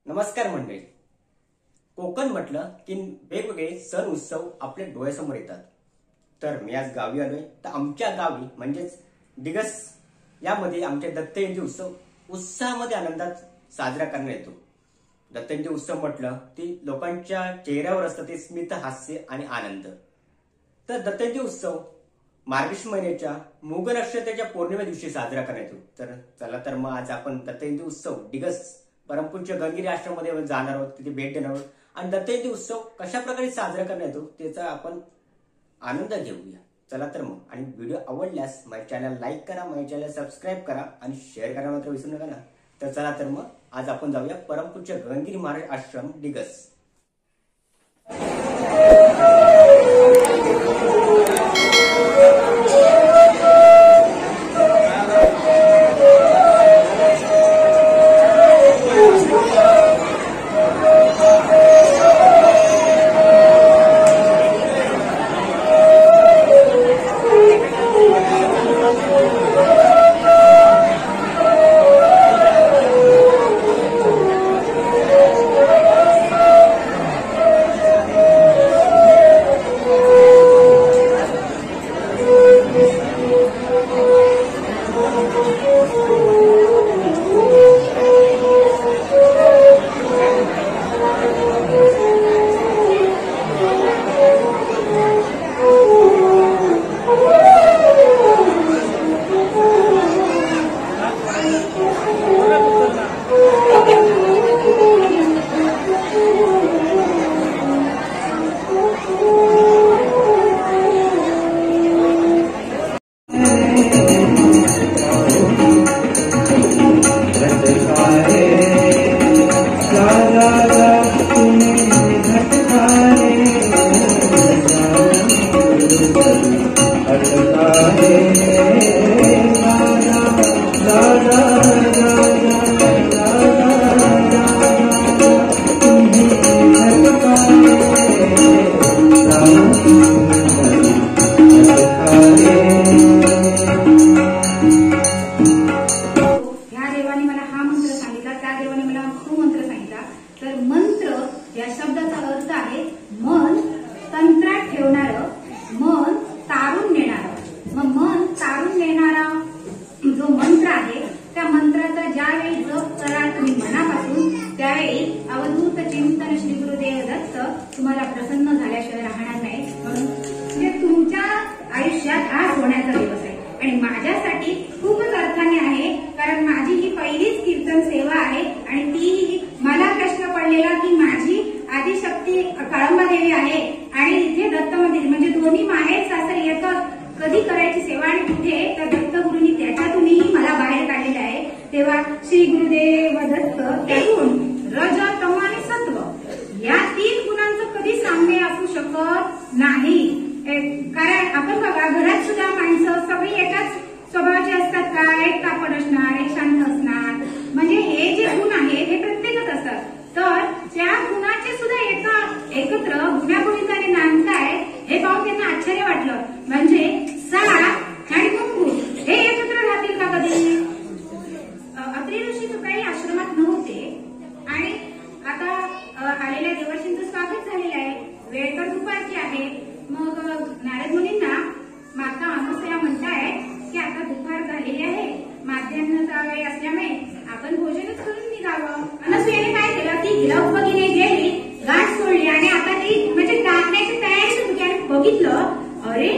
नमस्कार मंडळी. कोकण म्हटलं की वेगवेगळे सण उत्सव आपल्या डोळ्यासमोर येतात. तर मी आज गावी आलोय. तर आमच्या गावी म्हणजेच दिगस यामध्ये आमच्या दत्त जयंती उत्सव उत्साहामध्ये आनंदात साजरा करण्यात येतो. दत्त जयंती उत्सव म्हटलं की लोकांच्या चेहऱ्यावर असतं ते स्मित हास्य आणि आनंद. तर दत्त जयंती उत्सव मार्गशीर्ष महिन्याच्या मृग नक्षत्राच्या पौर्णिमे दिवशी साजरा करण्यात येतो. तर चला तर मग आज आपण दत्त जयंती उत्सव दिगस परमपूज्य गंगगिरी आश्रममध्ये जाणार आहोत, तिथे भेट देणार आहोत आणि दत्त जयंती उत्सव कशा प्रकारे साजरा करण्यात येतो त्याचा आपण आनंद घेऊया. चला तर मग. आणि व्हिडिओ आवडल्यास माझ्या चॅनल लाईक करा, माझ्या चॅनल सबस्क्राईब करा आणि शेअर करा मात्र विसरू नका ना. तर चला तर मग आज आपण जाऊया परमपूज्य गगनगिरी महाराज आश्रम दिगस. तुम्हाला प्रसन्न झाल्याशिवाय राहणार नाही. म्हणून म्हणजे तुमच्या आयुष्यात आज होण्याचा दिवस आहे आणि माझ्यासाठी खूपच अर्थाने आहे, कारण माझी ही पहिलीच कीर्तन सेवा आहे आणि ती मला प्रश्न पडलेला की माझी आदिशक्ती कळंबा देवी आहे आणि इथे दत्त मंदिर म्हणजे दोन्ही माहेर सासर येतात, कधी करायची सेवा आणि कुठे. तर दत्तगुरूंनी त्याच्यातूनही मला बाहेर काढलेलं आहे. तेव्हा श्री गुरुदेव दत्त त्यातून रज तम आणि सत्व या 3 गुणांचं कधी साम्य असू शकत नाही. कारण आपण बघा घरात सुद्धा माणसं सगळी एकाच स्वभावाची असतात का? एक तापट असणार, एक शांत असणार. म्हणजे हे जे गुण आहेत हे प्रत्येकच असतात. तर त्या गुणाचे सुद्धा एकत्र गुणागुणिताने नांदताय हे पाहून त्यांना आश्चर्य वाटलं. म्हणजे साळ आणि कुंकू हे एकत्र राहतील का कधी? अत्रि ऋषी काही आश्रमात नव्हते आणि आता आलेल्या देवर्षींचं स्वागत झालेलं आहे. वेळ तर दुपारची आहे. मग नारद मुनींना माता अनसुया म्हणतायत की आता दुपार झालेली आहे, माध्यान्हाचा वेळ असल्यामुळे आपण भोजनच करून निघावं. अनसुयाने काय केलं? ती गिरवबगीने गेली, गाठ सोडली आणि आता ती म्हणजे टाकण्याची तयारी होती आणि बघितलं, अरे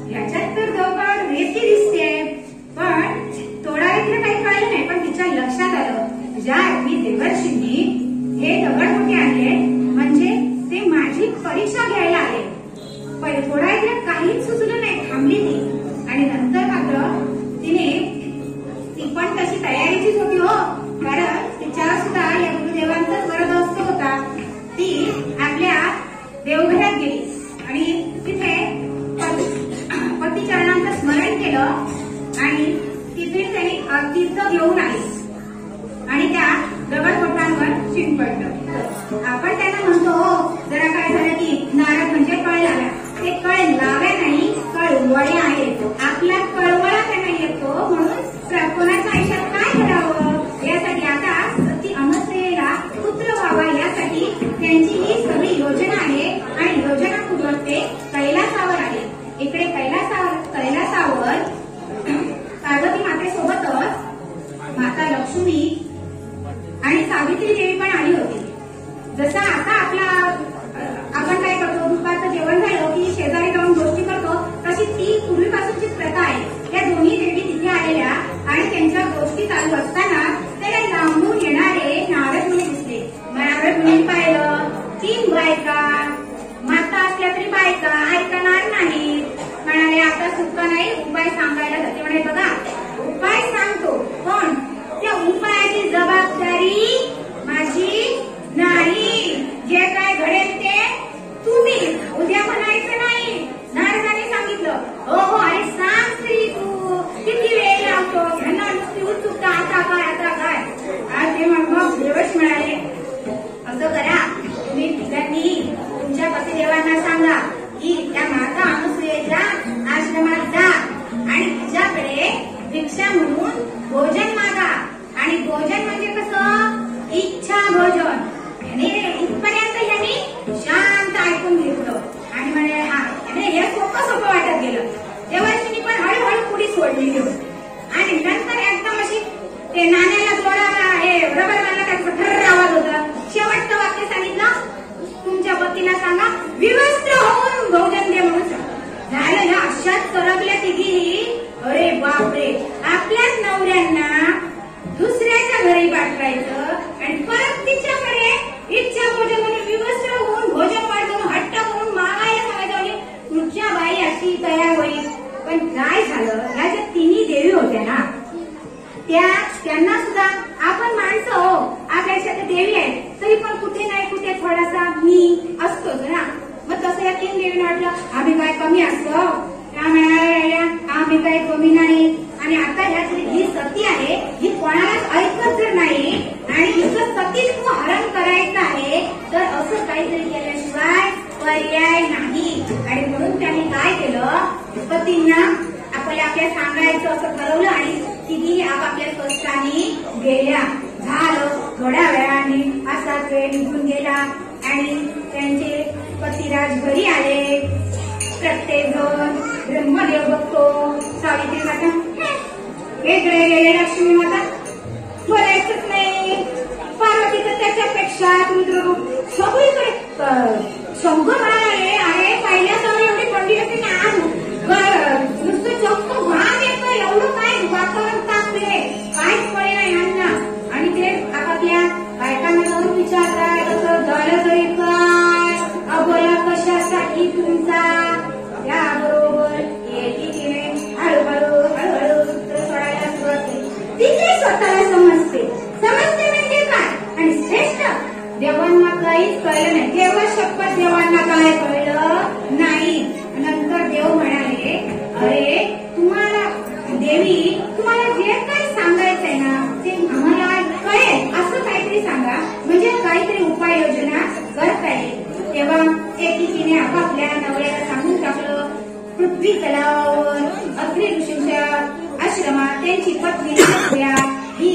ह्याच्यात तर दगड रेती दिसते. पण थोडा वेळ काही कळलं नाही, पण तिच्या लक्षात आलं ज्या अगदी देवर्षींनी हे दगड कुठे आणले म्हणजे ते माझी परीक्षा घ्यायला आले. थोडा वेळ काहीच सुचलं नाही, थांबली ती आणि नंतर मात्र ती पण तशी तयारीचीच होती हो, कारण तिच्यावर सुद्धा या गुरुदेवांचा वरदहस्त होता. ती आपल्या देवघरात गेली आणि तिथे पतिचरणांचं स्मरण केलं आणि तिथे त्यांनी तीर्थ घेऊन आली आणि त्या दगडकोटांवर लक्ष्मी आणि सावित्री देवी पण आली होती. जसं आता आपण काय करतो, दुपारचं जेवण झालं की शेजारी जाऊन गोष्टी करतो, तशी ती पूर्वीपासूनची प्रथा आहे. त्या दोन्ही देवी तिथे आलेल्या आणि त्यांच्या गोष्टी चालू असताना त्याला लांबून येणारे नारद मुनी दिसले. नारद मुनी पाहिलं, 3 बायका, माता असल्या तरी बायका ऐकणार नाही. म्हणाले आता सुटका नाही, उपाय सांगायला जाते. म्हणे बघा उपाय सांगतो, पण त्या उपायाची जबाबदारी माझी नाही. जे काय घडेल ते तुम्ही उद्या म्हणायचं नाही. नारदाने सांगितलं, हो अरे सांग तरी तू, किती वेळ लागतो, ह्यांना नुसती उत्सुकता, आता काय. आज ते मग देवश म्हणाले, असं करा तुम्ही तिघांनी तुमच्या पतिदेवांना सांगा की त्या माता अनुसूयेच्या आश्रमात जा आणि तिच्याकडे भिक्षा म्हणून भोजन मागा. आणि भोजन म्हणजे कसं, इच्छा भोजन. इथपर्यंत यांनी शांत ऐकून घेतलं आणि म्हणे हा हे सोपं वाटत गेलं. देवर्षींनी पण हळूहळू पुढी सोडली घेऊन आणि नंतर एकदम अशी ते नाण्याला जोडाला हे रबर मारला काय ठर आवाज होता. शेवटचं वाक्य सांगितलं, तुमच्या पतीला सांगा विवस्त्र होऊन भोजन दे म्हणून झालं. ह्या अशाच सरकल्या तिघी. अरे बापरे, आपल्याच नवऱ्यांना दुसऱ्याच्या घरी पाठवायचं आणि परत तिच्याकडे इच्छा भोजन म्हणून विवस्त्र होऊन भोजन वाढवून हट्ट करून मागायला सांगायचं. म्हणजे पुढच्या बाई अशी तयार होईल. पण काय झालं, ह्या ज्या तिन्ही देवी होत्या ना, त्यांना सुद्धा आपण माणसं हो, आपल्या देवी आहेत, तरी पण कुठे नाही कुठे थोडासा मी असतोच ना. मग तसं या 3 देवीने वाटलं आम्ही काय कमी असतो, त्या मिळाल्या आम्ही काही कमी नाही. आणि आता ह्यातली ही सती आहे, ही कोणालाच ऐकत जर नाही आणि हिचं सतीत्व हरण करायचं आहे तर असं काहीतरी केल्याशिवाय पर्याय नाही. आणि म्हणून त्यांनी काय केलं, पतींना आपल्या सांगायचं असं ठरवलं आणि तिघी आपापल्या कष्टाने गेल्या. झालं थोड्या वेळाने असाच वेळ निघून गेला आणि त्यांचे पतिराज घरी आले. प्रत्येक जण ब्रह्मदेव बघतो, सावित्री माता वेगळे गेले, लक्ष्मी माता बोलायचंच नाही, पार्वती तर त्याच्यापेक्षा रुद्ररूप सगळीकडे संघ म्हणाले. अरे पहिल्या सवय एवढी पंडित होती ना, नुसतं चक्क भाग येतं, एवढं काय वातावरण तापले, काहीच पडे नाही यांना. आणि ते आपापल्या बायकांना जाऊन विचारताय कसं झालं तरी काय, अबोला कशासाठी तुमचा. त्याबरोबर एकीने हळूहळू सूत्र सोडायला सुरुवात केली. तिथे स्वतःला समजते म्हणजे काय. आणि श्रेष्ठ देवांना काहीच कळलं नाही. केवळ शपथ देवांना काय कळलं नाही. नंतर देव म्हणाले, अरे तुम्हाला देवी, तुम्हाला जे काही सांगायचंय ना ते आम्हाला कळेल असं काहीतरी सांगा, म्हणजे काहीतरी उपाययोजना करता येईल. तेव्हा एकीने आपापल्या नवऱ्याला सांगून टाकलं. पृथ्वी तलावावर अग्नि ऋषींच्या आश्रमात त्यांची पत्नी ही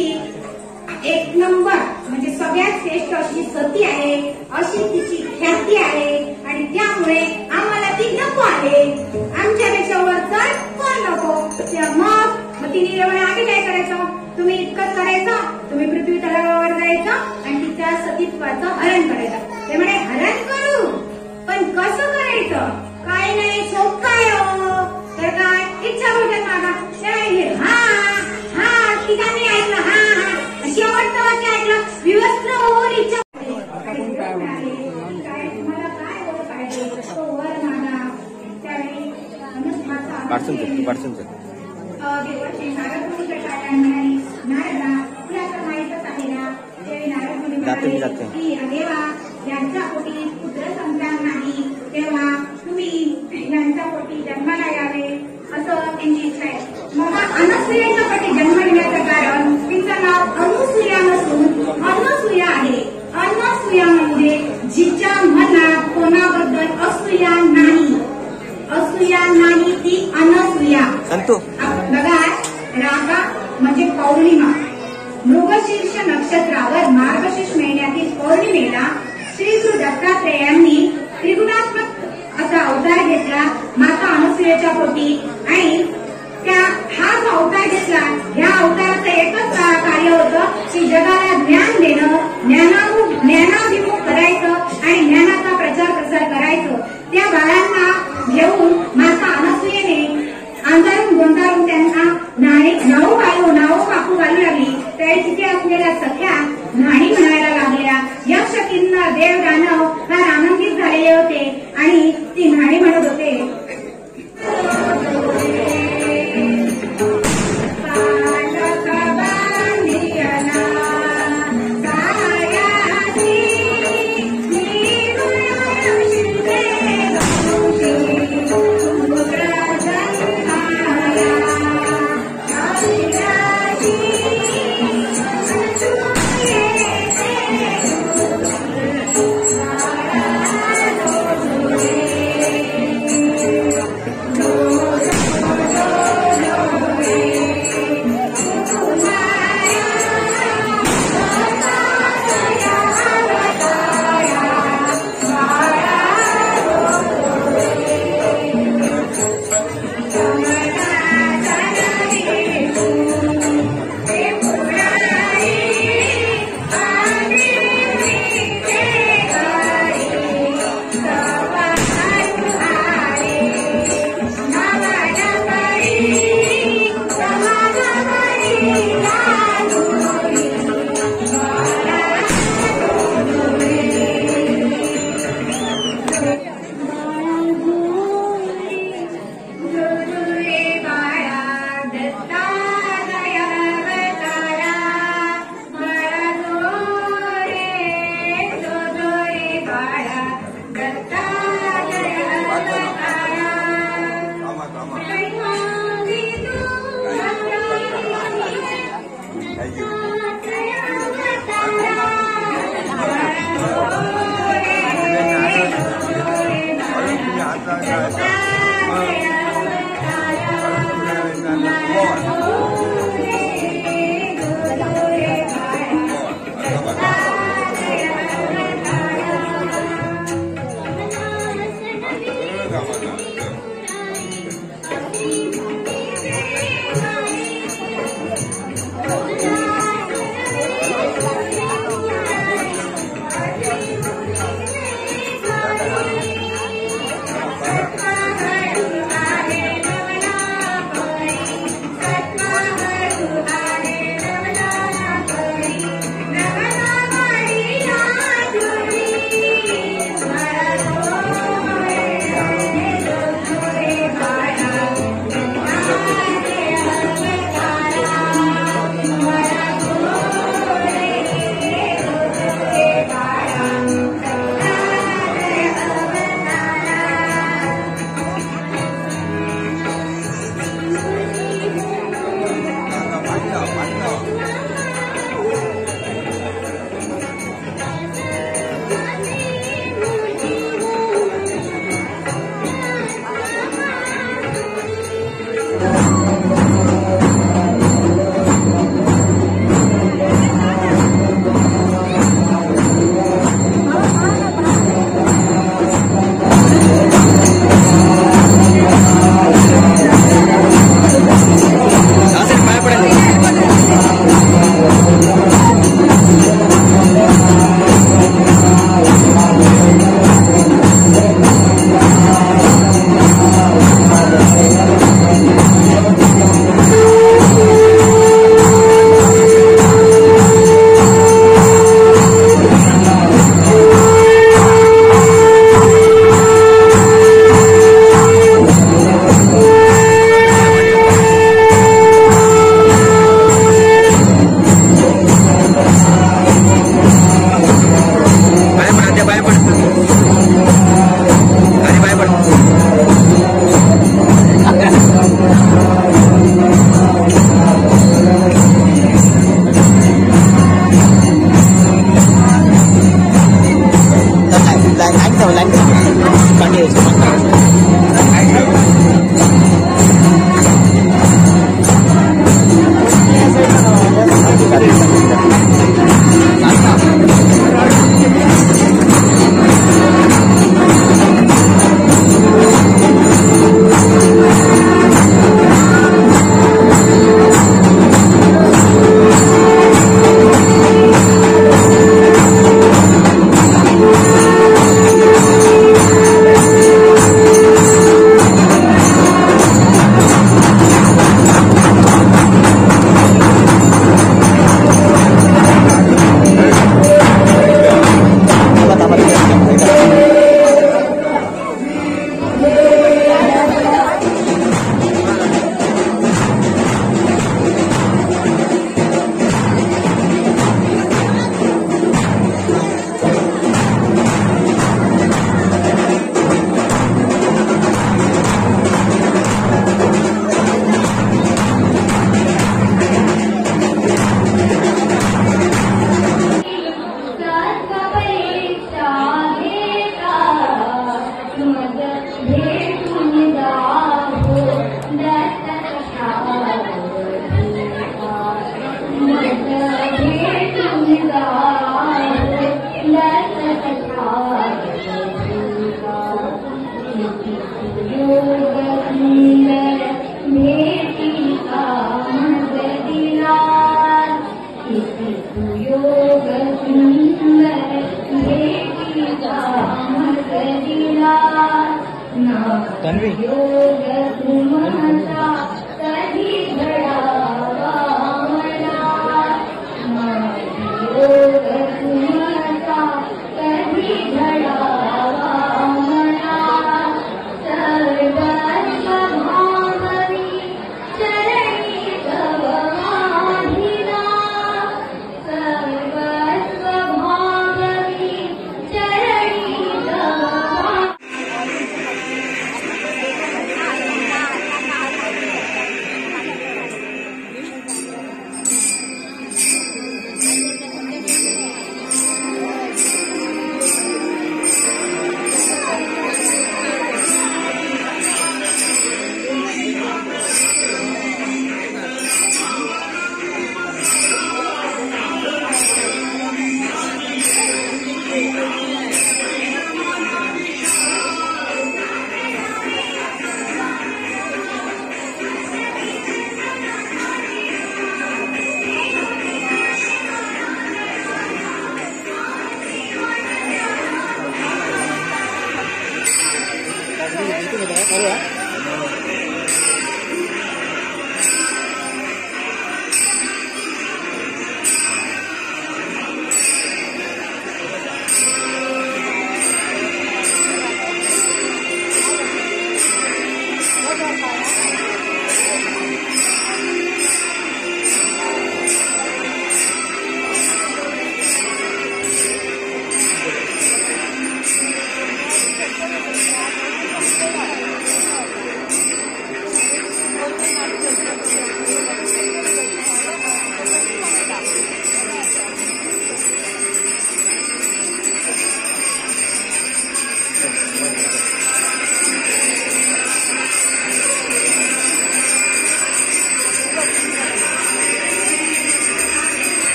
1 नंबर म्हणजे सगळ्यात श्रेष्ठ अशी सती आहे, अशी तिची ख्याती आहे. आणि त्यामुळे आम्हाला ती नको आहे, आमच्यापेक्षा वरचढ कोण नको. मग तिने आम्ही काय करायचं, तुम्ही इतकंच करायचं, तुम्ही पृथ्वी तलावावर जायचं आणि तिच्या सतीत्वाचं हरण करायचं. ते म्हणे हरण करू, पण कसं करायचं, काय नाही सोपं आहे हो. तर काय इच्छा भोजन मागा. हा ठिकाणी ऐकलं, हा शेवटचं वाक्य ऐकलं, विवस्त्र होऊन इच्छा तुम्हाला काय होतं पाहिजे तो वर मागा. त्यावेळी देवाची नारद मुनी म्हणाली, नारदा तुला तर माहीतच आहे ना. त्यावेळी नारद मुनी म्हणाले की देवा यांच्या पोटी पुत्र संतान नाही, तेव्हा तुम्ही यांच्या पोटी जन्माला यावे असं त्यांची इच्छा आहे. मग अनुसूयांच्या पोटी जन्म घेण्याचं कारण तिचं नाव अनुसूया नसून अनसूया आहे. अनसूया म्हणजे जिच्या मनात कोणाबद्दल असूया नाही, असूया नाही ती अनसूया. बघा रागा म्हणजे पौर्णिमा. मृगशीर्ष नक्षत्रावर मार्गशीर्ष महिन्यातील पौर्णिमेला श्री गुरु दत्तात्रेयांनी त्रिगुणात्मक असा अवतार घेतला माता अनुसूयेच्या पोटी. आणि हा जो अवतार घेतला, ह्या अवताराचं एकच कार्य होतं की जगाला ज्ञान देणं, ज्ञानाभिमुख करायचं आणि ज्ञानाचा प्रचार प्रसार करायचं. त्या बाळांना घेऊन माता अनसूयेने अंधारून गोंधारून त्यांना नावू काकू घालू लागली. त्या तिथे असलेल्या सख्या न्हाणी म्हणायला लागल्या. यक्ष किन्नर देव दानव फार आनंदित झालेले होते आणि ती न्हाणी म्हणत होते,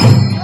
आहे.